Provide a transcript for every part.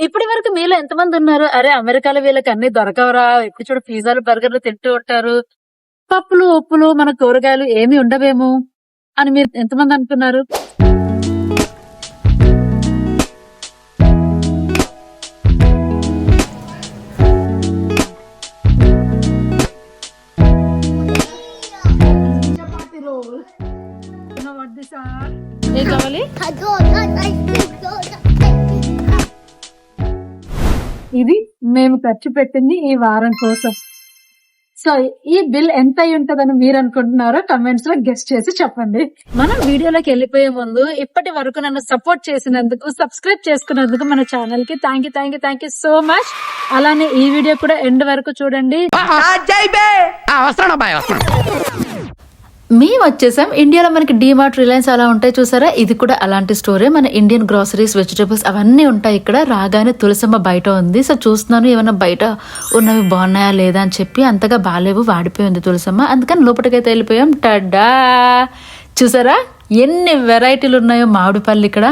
ఇప్పటి వరకు మీలో ఎంతమంది ఉన్నారు అరే అమెరికాలో వీళ్ళకి అన్ని దొరకవరా, ఎప్పుడు చూడ పిజ్జాలు బర్గర్లు తింటూ ఉంటారు, పప్పులు ఉప్పులు మన కూరగాయలు ఏమి ఉండవేమో అని మీరు ఎంతమంది అనుకున్నారు? ఏం కావాలి? ఇది మేము ఖర్చు పెట్టింది ఈ వారం కోసం. సో ఈ బిల్ ఎంత అయి ఉంటదని మీరు అనుకుంటున్నారో కమెంట్స్ లో గెస్ట్ చేసి చెప్పండి. మనం వీడియోలోకి వెళ్ళిపోయే ముందు ఇప్పటి వరకు నన్ను సపోర్ట్ చేసినందుకు, సబ్స్క్రైబ్ చేసుకున్నందుకు మన ఛానల్ కి థ్యాంక్ యూ సో మచ్. అలానే ఈ వీడియో కూడా ఎండ్ వరకు చూడండి. మేము వచ్చేసాం. ఇండియాలో మనకి డిమార్ట్, రిలయన్స్ అలా ఉంటాయి చూసారా, ఇది కూడా అలాంటి స్టోరే. మన ఇండియన్ గ్రోసరీస్, వెజిటబుల్స్ అవన్నీ ఉంటాయి ఇక్కడ. రాగానే తులసమ్మ బయట ఉంది. సో చూస్తున్నాను ఏమన్నా బయట ఉన్నవి బాగున్నాయా లేదా అని చెప్పి. అంతగా బాగాలేవు, వాడిపోయింది తులసమ్మ. అందుకని లోపలికైతే వెళ్ళిపోయాం. టడా చూసారా ఎన్ని వెరైటీలు ఉన్నాయో మామిడిపళ్ళు. ఇక్కడ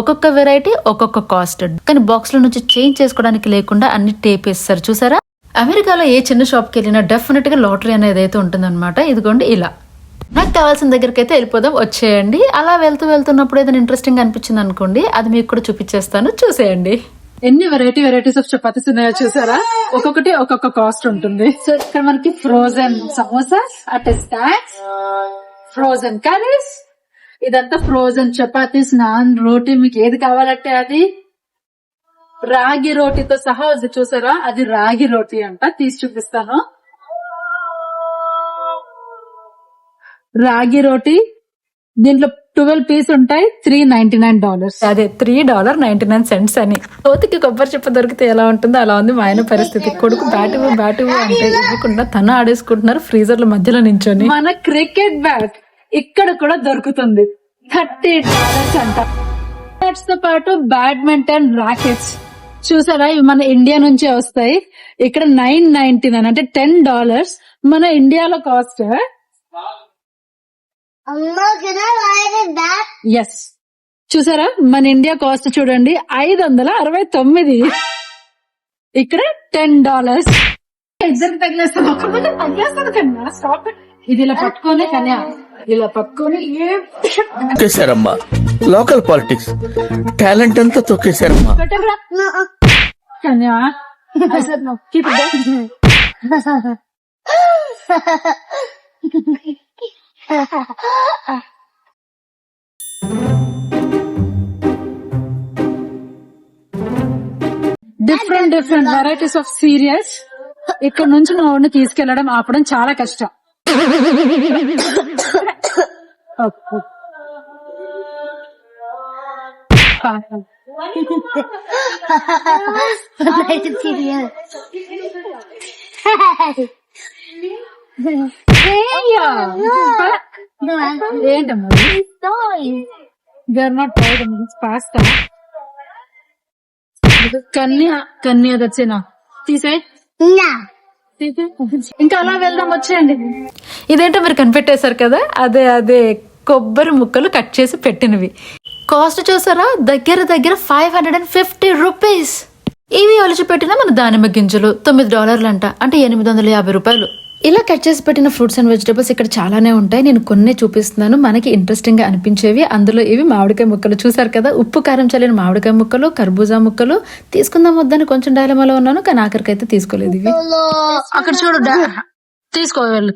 ఒక్కొక్క వెరైటీ ఒక్కొక్క కాస్ట్, కానీ బాక్స్ లో నుంచి చేంజ్ చేసుకోవడానికి లేకుండా అన్ని టేప్ వేస్తారు చూసారా. అమెరికాలో ఏ చిన్న షాప్కి వెళ్ళినా డెఫినెట్ గా లాటరీ అనేది అయితే ఉంటుందన్నమాట. ఇదిగోండి ఇలా. నాకు కావాల్సిన దగ్గరికి అయితే వెళ్ళిపోదాం, వచ్చేయండి. అలా వెళ్తున్నప్పుడు ఏదైనా ఇంట్రెస్టింగ్ అనిపించింది అనుకోండి, అది మీకు కూడా చూపించేస్తాను, చూసేయండి. ఎన్ని వెరైటీస్ ఆఫ్ చపాతీస్ ఉన్నాయో చూసారా. ఒక్కొక్కటి ఒక్కొక్క కాస్ట్ ఉంటుంది. సో ఇక్కడ మనకి frozen samosas, at snacks, frozen curries, ఇదంతా ఫ్రోజన్ చపాతీస్, నాన్, రోటీ, మీకు ఏది కావాలంటే అది. రాగి రోటీతో సహా ఉంది చూసారా, అది రాగి రోటీ అంట. తీసి చూపిస్తాను. రాగి రోటీ, దీంట్లో 12 పీస్ ఉంటాయి. $3.99. అదే $3.99 అని. కోతికి కొబ్బరి చెప్ప దొరికితే ఎలా ఉంటుందో అలా ఉంది మా ఆయన పరిస్థితి. కొడుకు బ్యాటివ్ అంటే ఇవ్వకుండా తన ఆడేసుకుంటున్నారు ఫ్రీజర్ లో మధ్యలో నించొని. మన క్రికెట్ బ్యాట్ ఇక్కడ కూడా దొరుకుతుంది, $30 అంట. బ్యాట్స్ తో పాటు బ్యాడ్మింటన్ ర్యాకెట్స్ చూసారా, ఇవి మన ఇండియా నుంచే వస్తాయి. ఇక్కడ $9.99 అంటే $10. మన ఇండియాలో కాస్ట్ ఎస్ చూసారా, మన ఇండియా కాస్ట్ చూడండి 569, ఇక్కడ $10. ఇద్దరు తగిలేస్తాను కన్నా. స్టాప్. ఇది ఇలా పట్టుకొని కన్యా, ఇలా పట్టుకొని తొక్కేశారమ్మా. లోకల్ పాలిటిక్స్ టాలెంట్ అంతా తొక్కేశారమ్మా. కన్యా డిఫరెంట్ వెరైటీస్ ఆఫ్ సీరియల్స్. ఇక్కడ నుంచి నువ్వు తీసుకెళ్లడం ఆపడం చాలా కష్టం. ఏంటమ్మా పాస్తా కన్యా వచ్చేనా తీసే ఇంకా అలా వెళ్దాం, వచ్చేయండి. ఇదేంటో మీరు కనిపెట్టేశారు కదా, అదే కొబ్బరి ముక్కలు కట్ చేసి పెట్టినవి. కాస్ట్ చూసారా, దగ్గర $550. ఇవి ఒలిచిపెట్టిన మన దానిమ్మ గింజలు $9 అంట, అంటే $850. ఇలా కట్ చేసి పెట్టిన ఫ్రూట్స్ అండ్ వెజిటబుల్స్ ఇక్కడ చాలానే ఉంటాయి. నేను కొన్ని చూపిస్తున్నాను మనకి ఇంట్రెస్టింగ్ గా అనిపించేవి. అందులో ఇవి మామిడికాయ ముక్కలు చూసారు కదా, ఉప్పు కారం చల్లిన మామిడికాయ ముక్కలు, కర్బూజా ముక్కలు. తీసుకుందాం వద్దని కొంచెం డైలమాలో ఉన్నాను, కానీ ఆఖరికైతే తీసుకోలేదు. ఇవి అక్కడ చూడు,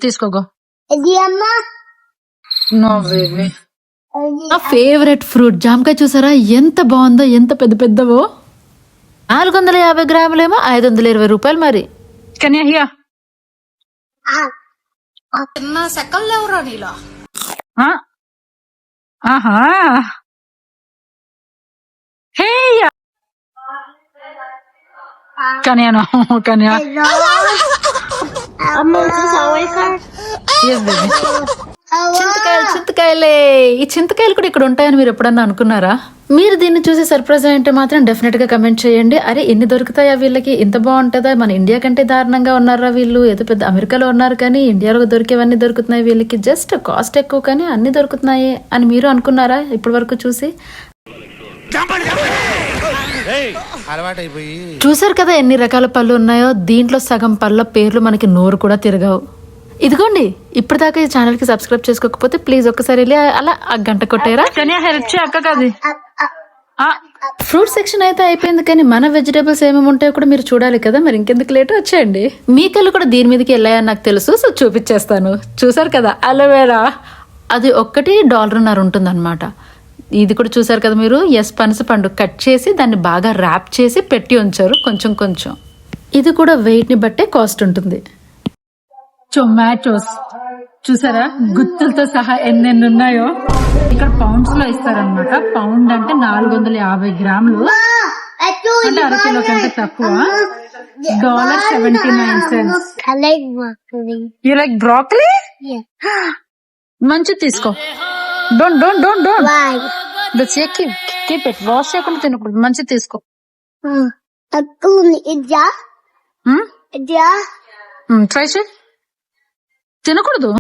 తీసుకోగో. నా ఫేవరెట్ ఫ్రూట్ జామకాయ చూసారా, ఎంత బాగుందో, ఎంత పెద్దవో. 450 గ్రాములేమో $520 మరి. కన్యా ఆహా హే కన్యా చింతకాయలే. ఈ చింతకాయలు కూడా ఇక్కడ ఉంటాయని మీరు ఎప్పుడన్నా అనుకున్నారా? మీరు దీన్ని చూసి సర్ప్రైజ్ అయ్యంటే మాత్రం డెఫినెట్ గా కమెంట్ చేయండి. అరే ఎన్ని దొరుకుతాయా వీళ్ళకి, ఇంత బాగుంటుందా, మన ఇండియా కంటే దారుణంగా ఉన్నారా వీళ్ళు, ఏదో పెద్ద అమెరికాలో ఉన్నారు కానీ ఇండియాలో దొరికేవన్నీ దొరుకుతున్నాయి వీళ్ళకి, జస్ట్ కాస్ట్ ఎక్కువ కానీ అన్ని దొరుకుతున్నాయి అని మీరు అనుకున్నారా ఇప్పటి వరకు చూసి? అలవాటైపోయి చూసారు కదా ఎన్ని రకాల పళ్ళు ఉన్నాయో. దీంట్లో సగం పళ్ళ పేర్లు మనకి నోరు కూడా తిరగవు. ఇదిగోండి, ఇప్పటిదాకా ఈ ఛానల్ కి సబ్స్క్రైబ్ చేసుకోకపోతే ప్లీజ్ ఒక్కసారి వెళ్ళి అలా ఆ గంట కొట్టేరా. హెల్ప్ చేయ అక్క కాదు. ఫ్రూట్ సెక్షన్ అయితే అయిపోయింది, కానీ మన వెజిటేబుల్స్ ఏమేమి ఉంటాయో కూడా మీరు చూడాలి కదా. మరి ఇంకెందుకు లేట్, వచ్చేయండి. మీ కళ్ళు కూడా దీని మీదకి వెళ్ళాయని నాకు తెలుసు, సో చూపించేస్తాను. చూసారు కదా అలోవేరా, అది ఒక్కటి $1.50 ఉంటుంది అనమాట. ఇది కూడా చూసారు కదా మీరు, పనస పండు కట్ చేసి దాన్ని బాగా ర్యాప్ చేసి పెట్టి ఉంచారు కొంచెం కొంచెం. ఇది కూడా వెయిట్ ని బట్టే కాస్ట్ ఉంటుంది. టొమాటోస్ చూసారా, గుత్తులతో సహా ఎన్నెన్ని ఉన్నాయో. ఇక్కడ పౌండ్స్ లో ఇస్తారనమాట. పౌండ్ అంటే 450 గ్రాములు, అంటే అరకిలో కంటే తక్కువ. $1.79. I like broccoli. You like broccoli? Yeah. మంచి తీసుకో. Don't don't don't don't Why? Keep it. Wash చేయకుండా తినకూడదు. మంచి తీసుకో. ట్రై చేయి. తినకూడదు,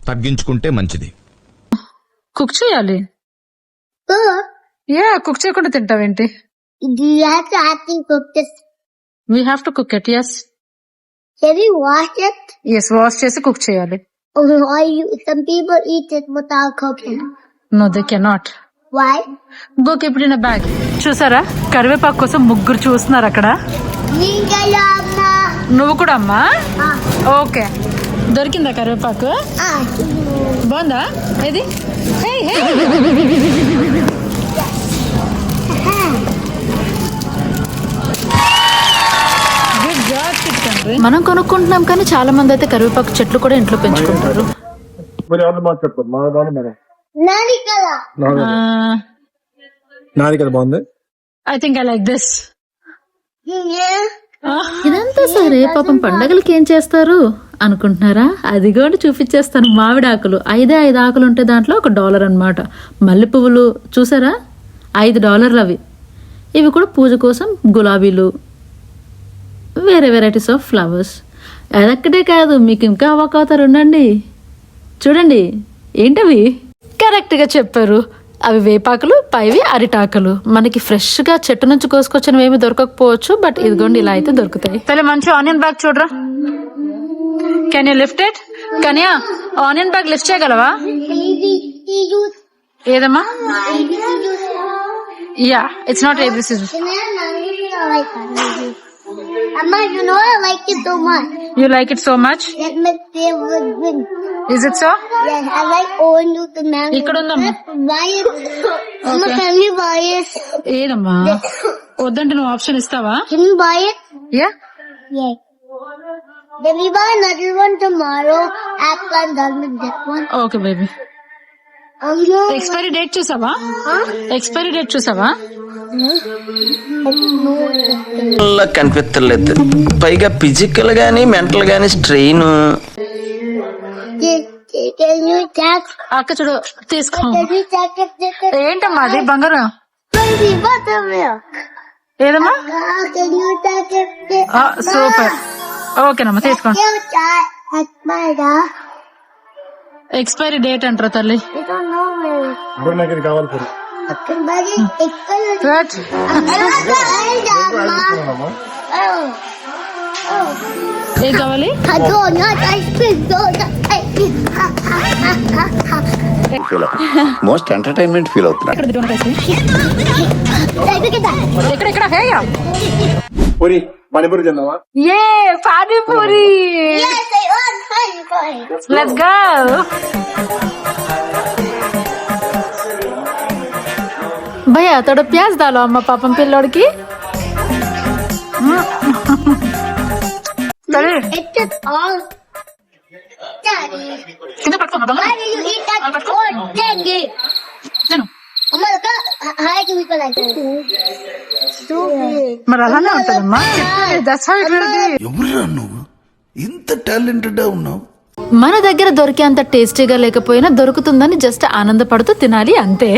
తగ్గించుకుంటే మంచిది. కుక్ చేయాలి. కుక్ చేయకుండా తింటావేంటి? Do you have to actually cook this? We have to cook it. Can you wash it? Wash చేసి కుక్ చేయాలి. Or some people eat it without cooking. No they cannot. Why? Go keep it in a bag. చూసారా, కరివేపాకు కోసం ముగ్గురు చూస్తున్నారు అక్కడ. Ningalama. నువ్వు కూడా అమ్మా? ఓకే. దొరికిందా కరివేపాకు? బాగుందా? ఏది? మనం కొనుక్కుంటున్నాం, కానీ చాలా మంది అయితే కరివేపాకు చెట్లు కూడా ఇంట్లో పెంచుకుంటారు. నాది కదా బాగుంది. I think I like this. Yeah. ఇదంతా సరే, పాపం పండగలకి ఏం చేస్తారు అనుకుంటున్నారా? అది కూడా చూపించేస్తాను. మామిడి ఆకులు 5 ఆకులు ఉంటే దాంట్లో $1 అన్నమాట. మల్లె పువ్వులు చూసారా, $5 అవి. ఇవి కూడా పూజ కోసం గులాబీలు, వేరే వెరైటీస్ ఆఫ్ ఫ్లవర్స్. అదక్కడే కాదు, మీకు ఇంకా అవాక్ అవుతారు. ఉండండి, చూడండి. ఏంటవి? కరెక్ట్గా చెప్పారు, అవి వేపాకులు, పైవి అరిటాకులు. మనకి ఫ్రెష్ గా చెట్టు నుంచి కోసుకొచ్చినవి ఏమి దొరకకపోవచ్చు, బట్ ఇదిగోండి ఇలా అయితే దొరుకుతాయి. తల్లి మంచి ఆనియన్ బ్యాగ్ చూడరా. Can you lift it? Kanya, onion bag lift చేయగలవా? ఏదమ్మా? Yeah, it's not ABC. Amma, you know I like it so much. You like it so much? That's my favorite drink. Is it so? Yes, I like orange juice and mango. ఇక్కడ ఉందమ్మా. Buy it. Amma, can you buy it? ఏదమ్మా? వద్దంటే నువ్వు option ఇస్తావా? Can you buy it? Yeah. Yes. Then we buy another one tomorrow after I'm done with this one. Okay baby. Expiry date చూసావా? Expiry date చూసావా? కనిపించలేదు. పైగా physical గానీ mental గానీ స్ట్రెయిన్. Can you check? అక్క చూడు, తీసుకో. Can you check if this is ఏంటమ్మా అది? బంగారం baby buttermilk? ఏదమ్మా? Can you check if this super. ఓకేనమ్మా, తీసుకో. Can you check expired? Expiry date అంటారు తల్లి. I don't know where. ఇప్పుడు నాకు ఇది కావాలి సరే. But it's expired. What? ఏం కావాలి? మోస్ట్ ఎంటర్టైన్మెంట్ ఫీల్ అవుతున్నా. ఇక్కడ ఇక్కడ హేగా పూరి మణిపూరి తిన్నావా? ఏ పానీపూరి. Let's go. భయ్యా తోడ ప్యాజ్ దాలో అమ్మ, పాపం పిల్లోడికి. It's just all. Daddy, why do you eat that corn? Dang it! Oh my God, how do we go like this? Stupid. మరి అలానే ఉంటుందమ్మా. That's how it will be. ఎవరురా నువ్వు ఇంత టాలెంటెడ్ ఉన్నావు? మన దగ్గర దొరికేంత టేస్టీగా లేకపోయినా దొరుకుతుందని జస్ట్ ఆనందపడుతూ తినాలి అంతే.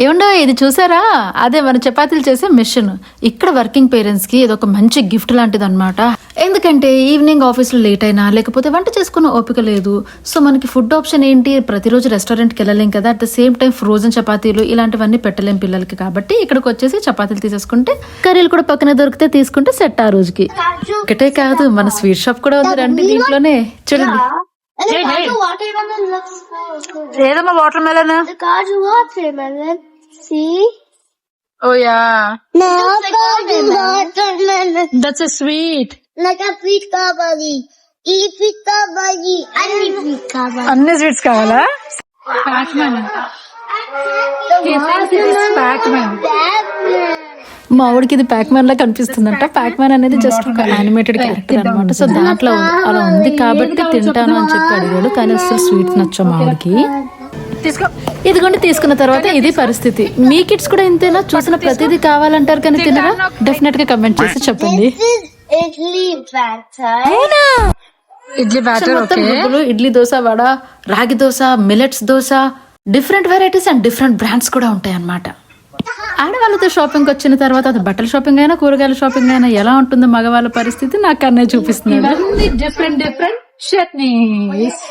ఏమండో ఇది చూసారా, అదే మన చపాతీలు చేసే మిషన్. ఇక్కడ వర్కింగ్ పేరెంట్స్ కి ఇదొక మంచి గిఫ్ట్ లాంటిది అనమాట. ఎందుకంటే ఈవినింగ్ ఆఫీస్లో లేట్ అయినా లేకపోతే వంట చేసుకున్న ఓపిక లేదు, సో మనకి ఫుడ్ ఆప్షన్ ఏంటి, ప్రతిరోజు రెస్టారెంట్కి వెళ్ళలేం కదా, at the same time frozen చపాతీలు ఇలాంటివన్నీ పెట్టలేం పిల్లలకి, కాబట్టి ఇక్కడికి వచ్చేసి చపాతీలు తీసేసుకుంటే కర్రీలు కూడా పక్కన దొరికితే తీసుకుంటే సెట్ ఆ రోజుకి. ఒకటే కాదు, మన స్వీట్ షాప్ కూడా ఉంది రండి దీంట్లోనే, చూడండి. And the Kaju watermelon looks so good. ఏదమ్మా watermelon? The Kaju watermelon. See? Oh yeah, No, Kaju watermelon. That's a sweet. Like a sweet kabali. Eat sweet kabali. I need sweet kabali. అన్ని sweets కావాలా? మా ఆవిడకి ఇది pack man లా కనిపిస్తుందంట. Pack man అనేది just ఒక animated character అనమాట. So దాంట్లో అలా ఉంది కాబట్టి తింటాను అని చెప్పి అడిగాడు, కానీ అసలు స్వీట్స్ నచ్చవు మా ఆవిడకి. ఇదిగోండి, తీసుకున్న తర్వాత ఇది పరిస్థితి. మీ కిడ్స్ కూడా ఇంతేనా? చూసిన ప్రతిదీ కావాలంటారు కానీ తినరా? డెఫినెట్ గా కమెంట్ చేసి చెప్పండి. Idli batter. Idli batter, idli dosa, vada, ragi dosa, millets dosa, different varieties and different brands కూడా ఉంటాయి అన్నమాట. ఆడవాళ్ళతో షాపింగ్ వచ్చిన తర్వాత అది బట్టల షాపింగ్ అయినా కూరగాయల షాపింగ్ అయినా ఎలా ఉంటుందో మగవాళ్ళ పరిస్థితి నాకు అన్నయ్య చూపిస్తున్నాడు. డిఫరెంట్ చట్నీస్.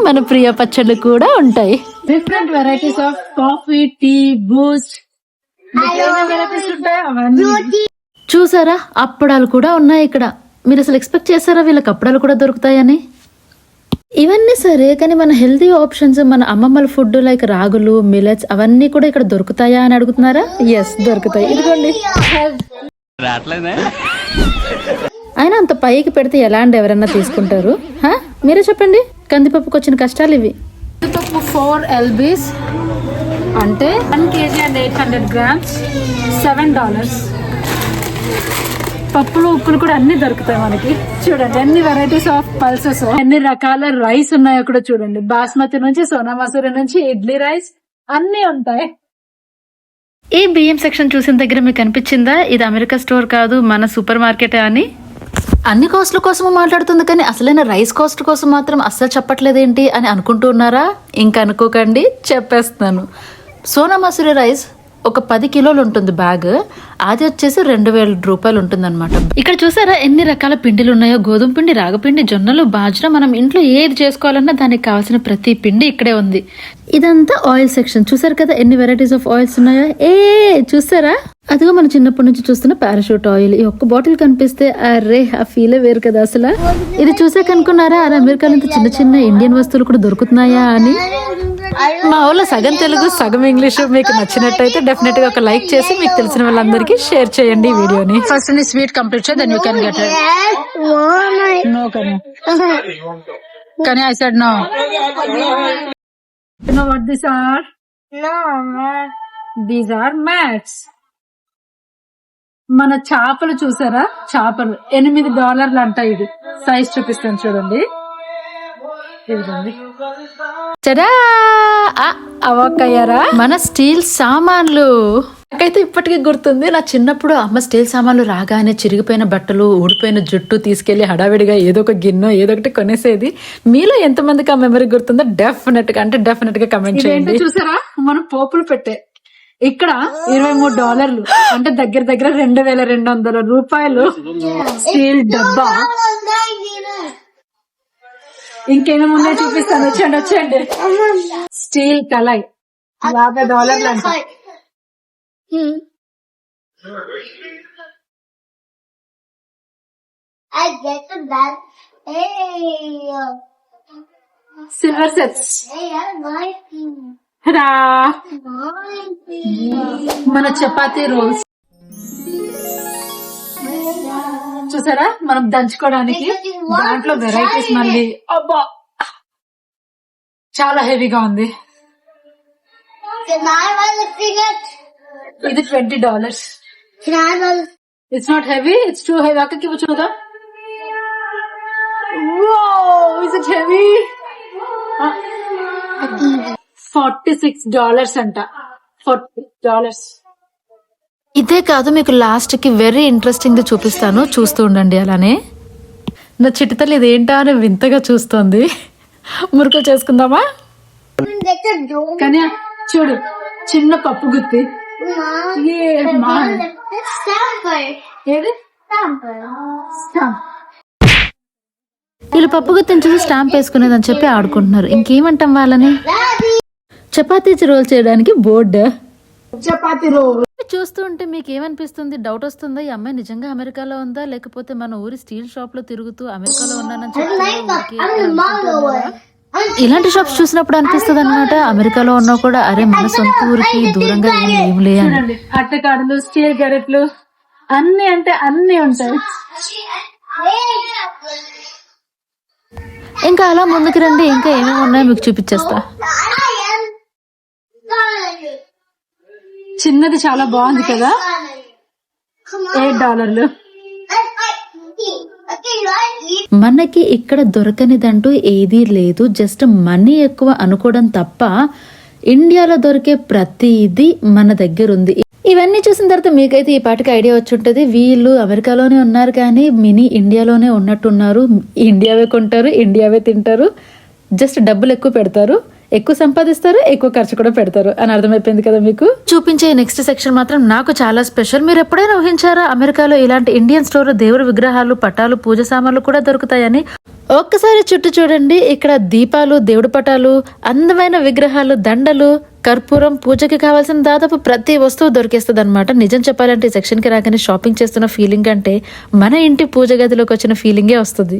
మన ప్రియ పచ్చళ్ళు కూడా ఉంటాయి. Different varieties of coffee, tea, Boost, varieties ఉంటాయి అవన్నీ. చూసారా, అప్పడాలు కూడా ఉన్నాయి ఇక్కడ. మీరు అసలు ఎక్స్పెక్ట్ చేశారా వీళ్ళకి అప్పడాలు కూడా దొరుకుతాయని? ఇవన్నీ సరే, కానీ మన హెల్తీ ఆప్షన్స్, మన అమ్మమ్మల ఫుడ్ లైక్ రాగులు, మిల్లెట్స్ అవన్నీ కూడా ఇక్కడ దొరుకుతాయా అని అడుగుతున్నారా? ఎస్, దొరుకుతాయి. ఇదిగోండి. అయినా అంత పైకి పెడితే ఎలా అండి ఎవరన్నా తీసుకుంటారు? మీరే చెప్పండి. కందిపప్పుకి వచ్చిన కష్టాలు ఇవి. కందిపప్పు 4 lbs అంటే 1 kg and 800 grams, $7. పప్పులు ఉప్పులు కూడా అన్ని దొరుకుతాయి మనకి. చూడండి ఎన్ని వెరైటీస్ ఆఫ్ పల్సెస్, ఎన్ని రకాల రైస్ ఉన్నాయో కూడా చూడండి. బాస్మతి నుంచి సోనా మసూరి నుంచి ఇడ్లీ రైస్ అన్ని ఉంటాయి. ఈ బియ్యం సెక్షన్ చూసిన దగ్గర మీకు అనిపించిందా ఇది అమెరికా స్టోర్ కాదు మన సూపర్ మార్కెట్ అని? అన్ని కాస్ట్ల కోసము మాట్లాడుతుంది కానీ అసలైన రైస్ కాస్ట్ కోసం మాత్రం అస్సలు చెప్పట్లేదేంటి అని అనుకుంటూ ఉన్నారా? ఇంకా అనుకోకండి, చెప్పేస్తున్నాను. సోనా మసూరి రైస్ ఒక 10 కిలోలు ఉంటుంది బ్యాగ్. అది వచ్చేసి 2000 రూపాయలు ఉంటుంది అనమాట. ఇక్కడ చూసారా ఎన్ని రకాల పిండిలు ఉన్నాయో. గోధుమ పిండి, రాగపిండి, జొన్నలు, బాజ్రా, మనం ఇంట్లో ఏది చేసుకోవాలన్నా దానికి కావాల్సిన ప్రతి పిండి ఇక్కడే ఉంది. ఇదంతా ఆయిల్ సెక్షన్. చూసారు కదా ఎన్ని వెరైటీస్ ఆఫ్ ఆయిల్స్ ఉన్నాయో. చూసారా, అదిగో మన చిన్నప్పటి నుంచి చూస్తున్న పారాషూట్ ఆయిల్. ఈ ఒక్క బాటిల్ కనిపిస్తే అరే ఆ ఫీలే వేరు కదా అసలు. ఇది చూసాక అనుకున్నారా అరే అమెరికాలో ఇంత చిన్న చిన్న ఇండియన్ వస్తువులు కూడా దొరుకుతున్నాయా అని? మా ఊళ్ళో సగం తెలుగు సగం ఇంగ్లీష్. మీకు నచ్చినట్టయితే డెఫినెట్ గా ఒక లైక్ చేసి మీకు తెలిసిన వాళ్ళందరికీ షేర్ చేయండి ఈ వీడియోని. ఫస్ట్ నీ స్వీట్ కంప్లీట్ చేయి, then you can get it. No, Kani, I said no. You know what these are? No. These are mats. మన చేపలు చూసారా, చేపలు $8 అంట. ఇది సైజ్ చూపిస్తాను చూడండి. ఇదిగోండి. చరా అవక్కయ్యారా మన స్టీల్ సామాన్లు. నాకైతే ఇప్పటికీ గుర్తుంది, నా చిన్నప్పుడు అమ్మ స్టీల్ సామాన్లు రాగానే చిరిగిపోయిన బట్టలు, ఊడిపోయిన జుట్టు తీసుకెళ్లి హడావిడిగా ఏదో ఒక గిన్నె ఏదో ఒకటి కొనేసేది. మీలో ఎంతమందికి ఆ మెమరీ గుర్తుందో డెఫినెట్ గా కమెంట్ చేయండి. చూసారా, మనం పోపులు పెట్టే ఇక్కడ $23 అంటే దగ్గర దగ్గర 2200 రూపాయలు స్టీల్ డబ్బా. ఇంకేమేమి ఉన్నాయో చూపిస్తాను, వచ్చండి. స్టీల్ కళాయి $50 అంట. I get that. Hey. Silver sets. Hey, I like you. రా, Like you. మన చపాతీ రోల్స్ చూసారా, మనం దంచుకోవడానికి. దాంట్లో వెరైటీస్ మళ్ళీ అబ్బా చాలా హెవీగా ఉంది. Can I have a cigarette? ఇది $20. Can I have a... it's not heavy, it's too heavy. అక్కకి ఇవ్వ చూద్దాం. Is it heavy? $46 అంట. $40. ఇదే కాదు, మీకు లాస్ట్ కి వెరీ ఇంట్రెస్టింగ్ గా చూపిస్తాను, చూస్తూ ఉండండి. అలానే నా చిటితల్లి ఇదేంటా అని వింతగా చూస్తోంది. మురుకులు చేసుకుందామా? Get a dome. కానీ చూడు చిన్న పప్పు గుత్తి ఏ మా It's sample. ఏది Sample. స్టాంప్. వీళ్ళు పప్పు గుత్తిని చూసి స్టాంప్ వేసుకునేదని చెప్పి ఆడుకుంటున్నారు. ఇంకేమంటాం వాళ్ళని? చపాతీ రోల్ చేయడానికి బోర్డు. చపాతి రోల్. చూస్తూ ఉంటే మీకు ఏమనిపిస్తుంది? డౌట్ వస్తుందా ఈ అమ్మాయి నిజంగా అమెరికాలో ఉందా, లేకపోతే మన ఊరి స్టీల్ షాప్ లో తిరుగుతూ అమెరికాలో ఉన్నానని చెప్పి ఇలాంటి షాప్స్ చూసినప్పుడు అనిపిస్తుంది అనమాట అమెరికాలో ఉన్నా కూడా అరే మన సొంత ఊరికి దూరంగా ఏం లేని. చూడండి అట్టకాడలు స్టీల్ గరెట్లు అన్ని అంటే అన్ని ఉంటాయి. ఇంకా అలా ముందుకు రండి, ఇంకా ఏమేమి ఉన్నాయో మీకు చూపించేస్తా. చిన్నది చాలా బాగుంది కదా, $8. మనకి ఇక్కడ దొరకనిదంటూ ఏదీ లేదు, జస్ట్ మనీ ఎక్కువ అనుకోవడం తప్ప ఇండియాలో దొరికే ప్రతిదీ మన దగ్గర ఉంది. ఇవన్నీ చూసిన తర్వాత మీకైతే ఈ పాటికి ఐడియా వచ్చి ఉంటుంది, వీళ్ళు అమెరికాలోనే ఉన్నారు కానీ మినీ ఇండియాలోనే ఉన్నట్టున్నారు. ఇండియావే కొంటారు, ఇండియావే తింటారు, జస్ట్ డబ్బులు ఎక్కువ పెడతారు, ఎక్కువ సంపాదిస్తారు, ఎక్కువ ఖర్చు కూడా పెడతారు అని అర్థమైపోయింది కదా మీకు. చూపించే నెక్స్ట్ సెక్షన్ మాత్రం నాకు చాలా స్పెషల్. మీరు ఎప్పుడైనా ఊహించారా అమెరికాలో ఇలాంటి ఇండియన్ స్టోర్ దేవుడి విగ్రహాలు, పటాలు, పూజ సామాన్లు కూడా దొరుకుతాయని? ఒక్కసారి చుట్టూ చూడండి, ఇక్కడ దీపాలు, దేవుడి పటాలు, అందమైన విగ్రహాలు, దండలు, కర్పూరం, పూజకి కావాల్సిన దాదాపు ప్రతి వస్తువు దొరికేస్తుంది అనమాట. నిజం చెప్పాలంటే ఈ సెక్షన్ కి రాగానే షాపింగ్ చేస్తున్న ఫీలింగ్ అంటే మన ఇంటి పూజ గదిలోకి వచ్చిన ఫీలింగే వస్తుంది.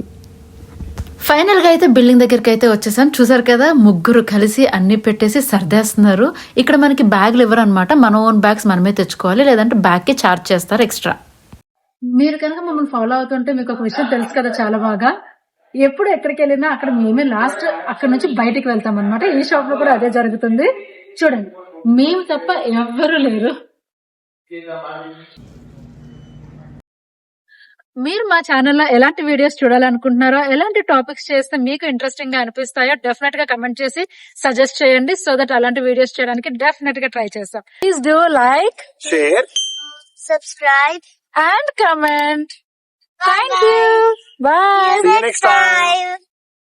ఫైనల్ గా అయితే బిల్డింగ్ దగ్గరికి అయితే వచ్చేసాను. చూసారు కదా, ముగ్గురు కలిసి అన్ని పెట్టేసి సర్దేస్తున్నారు. ఇక్కడ మనకి బ్యాగులు ఇవ్వరు అనమాట, మన ఓన్ బ్యాగ్స్ మనమే తెచ్చుకోవాలి, లేదంటే బ్యాగ్ కి ఛార్జ్ చేస్తారు ఎక్స్ట్రా. మీరు కనుక మమ్మల్ని ఫాలో అవుతుంటే మీకు ఒక విషయం తెలుసు కదా, చాలా బాగా ఎప్పుడు ఎక్కడికి వెళ్ళినా అక్కడ మేమే లాస్ట్ అక్కడ నుంచి బయటికి వెళ్తాం అనమాట. ఈ షాప్ లో కూడా అదే జరుగుతుంది. చూడండి, మేము తప్ప ఎవ్వరూ లేరు. మీరు మా ఛానల్లో ఎలాంటి వీడియోస్ చూడాలనుకుంటున్నారో, ఎలాంటి టాపిక్స్ చేస్తే మీకు ఇంట్రెస్టింగ్ గా అనిపిస్తాయో డెఫినెట్ గా కమెంట్ చేసి సజెస్ట్ చేయండి, సో దట్ అలాంటి వీడియోస్ చేయడానికి డెఫినెట్ గా ట్రై చేస్తాం. Please do like, share, Subscribe. And comment. Thank you. Bye. see you next time.